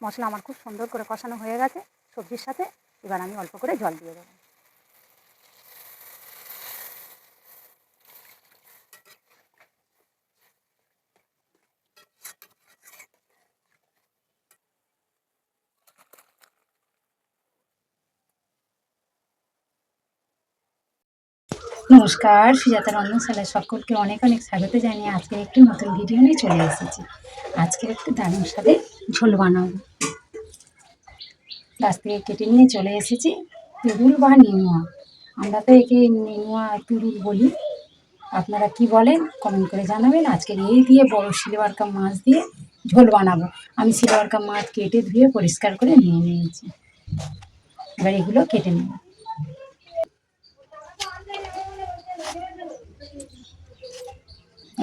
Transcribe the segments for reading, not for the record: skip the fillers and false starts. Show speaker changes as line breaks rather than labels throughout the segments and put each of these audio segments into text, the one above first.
মশলা আমার খুব সুন্দর করে কষানো হয়ে গেছে সবজির সাথে। এবার আমি অল্প করে জল দিয়ে দেবো। নমস্কার, সুজাতা রন্ধনশালায় সকলকে অনেক অনেক স্বাগত জানিয়ে আজকে একটি নতুন ভিডিও নিয়ে চলে এসেছি। আজকে একটু দারুণ স্বাদে ঝোল বানাবো। গাছ থেকে কেটে নিয়ে চলে এসেছি তুরুল বা নেনুয়া। আমরা তো একে নেনুয়া তুরুল বলি, আপনারা কি বলেন কমেন্ট করে জানাবেন। আজকে এই দিয়ে বড় সিলভার কাপ মাছ দিয়ে ঝোল বানাবো। আমি সিলভার কাপ মাছ কেটে ধুয়ে পরিষ্কার করে নিয়ে নিয়েছি। এবার এগুলো কেটে নেব।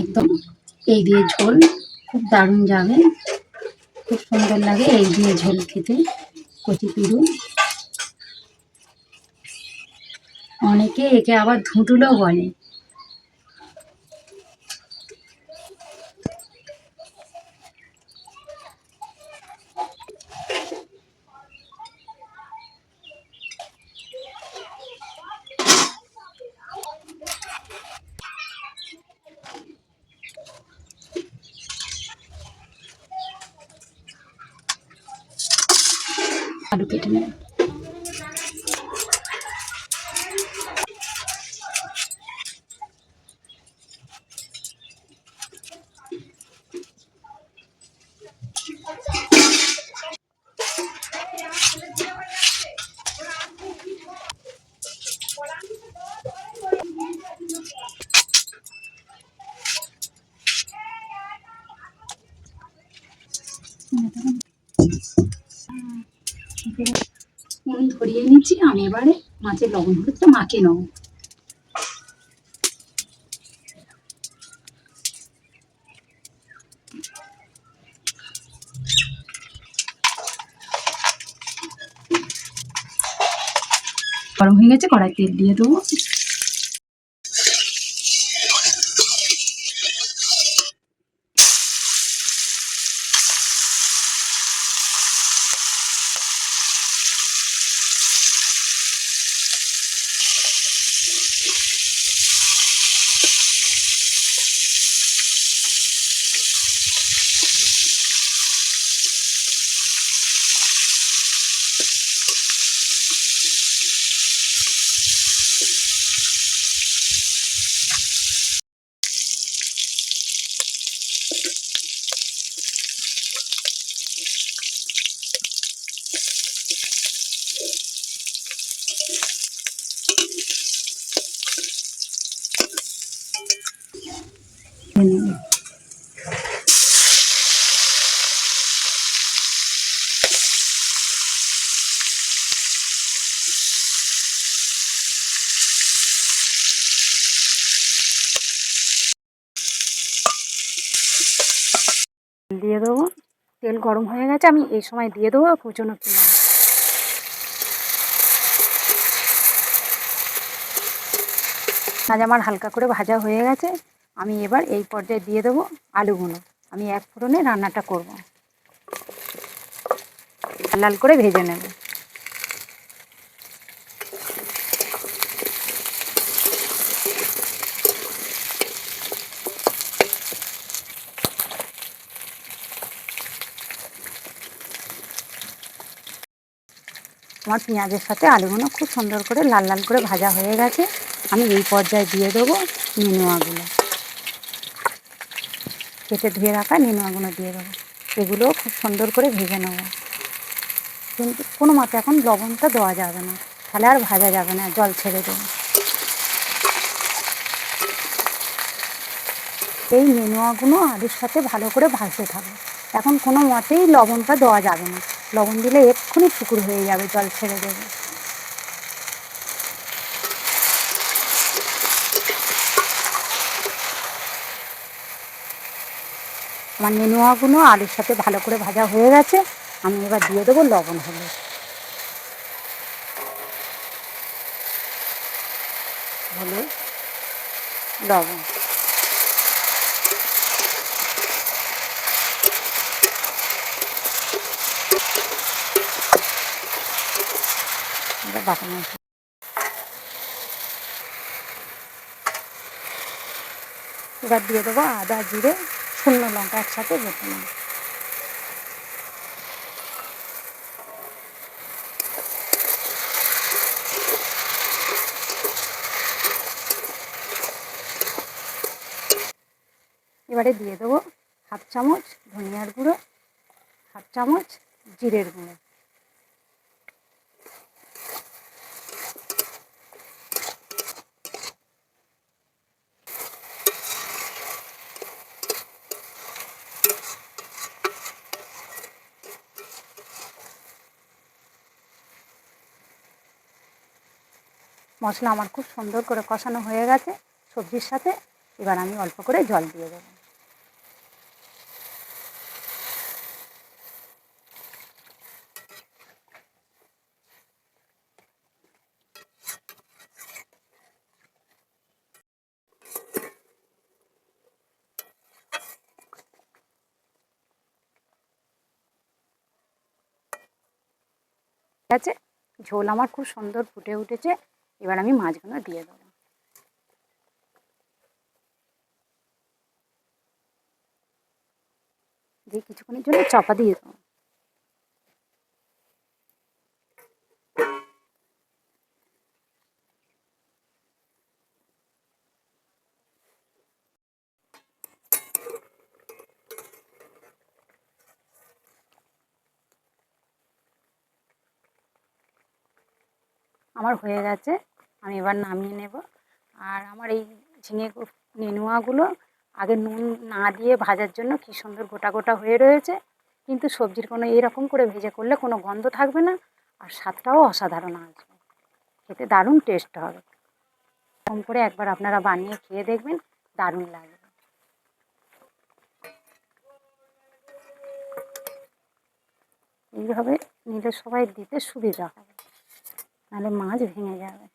একদম এই দিয়ে ঝোল খুব দারুণ যাবে, খুব সুন্দর লাগে এই দিয়ে ঝোল খেতে। কচি তুরুল, অনেকে একে আবার ধুঁটুলও বলে। আলু কেটে নেব। নুন ধরিয়ে নিচ্ছি। আমি এবারে মাছের লবণ হলুদটা মাখিয়ে নেব। গরম হয়ে গেছে, কড়াই তেল দিয়ে দেবো। দিয়ে দেবো। তেল গরম হয়ে গেছে, আমি এই সময় দিয়ে দেবো কুচনো পেঁয়াজ। আজ আমার হালকা করে ভাজা হয়ে গেছে। আমি এবার এই পর্যায়ে দিয়ে দেবো আলুগুলো। আমি এক ফোড়নে রান্নাটা করব, লাল লাল করে ভেজে নেব। আমার পেঁয়াজের সাথে আলুগুলো খুব সুন্দর করে লাল লাল করে ভাজা হয়ে গেছে। আমি এই পর্যায়ে দিয়ে দেবো নেনুয়াগুলো। কেটে ধুয়ে রাখা নেনুয়াগুলো দিয়ে দেবো। এগুলোও খুব সুন্দর করে ভেজে নেব। কিন্তু কোনো মতে এখন লবণটা দেওয়া যাবে না, তাহলে আর ভাজা যাবে না, জল ছেড়ে দেবো। এই নেনুয়াগুলো আলুর সাথে ভালো করে ভাজতে থাকবে। এখন কোনো মতেই লবণটা দেওয়া যাবে না, লবণ দিলে এক্ষুনি শুকনো হয়ে যাবে, জল ছেড়ে দেবে। আমার নেনুয়াগুলো আলুর সাথে ভালো করে ভাজা হয়ে গেছে। আমি এবার দিয়ে দেবো লবণ, হলুদ, লবণ। এবার বাটা মশলা এবার দিয়ে দেবো আদা জিরে শুকনো লঙ্কা একসাথে বেটে নেব। এবারে দিয়ে দেবো হাফ চামচ ধনিয়ার গুঁড়ো, হাফ চামচ জিরের গুঁড়ো, মশলা আমার খুব সুন্দর করে কষানো হয়ে গেছে সবজির সাথে। এবার আমি অল্প করে জল দিয়ে দেবো। ঠিক আছে, ঝোল আমার খুব সুন্দর ফুটে উঠেছে। এবার আমি মাছগুলো দিয়ে দেবো। দিয়ে কিছুক্ষণের জন্য চাপা দিয়ে দেবো। আমার হয়ে গেছে, আমি এবার নামিয়ে নেব। আর আমার এই ঝিঙে নেনুয়াগুলো আগে নুন না দিয়ে ভাজার জন্য কী সুন্দর গোটা গোটা হয়ে রয়েছে, কিন্তু সবজির কোনো এরকম করে ভেজে করলে কোনো গন্ধ থাকবে না, আর স্বাদটাও অসাধারণ আসবে, খেতে দারুণ টেস্ট হবে। এরকম করে একবার আপনারা বানিয়ে খেয়ে দেখবেন, দারুণ লাগবে। এইভাবে নিলে সবাই দিতে সুবিধা হবে, নাহলে মাছ ভেঙে যাবে।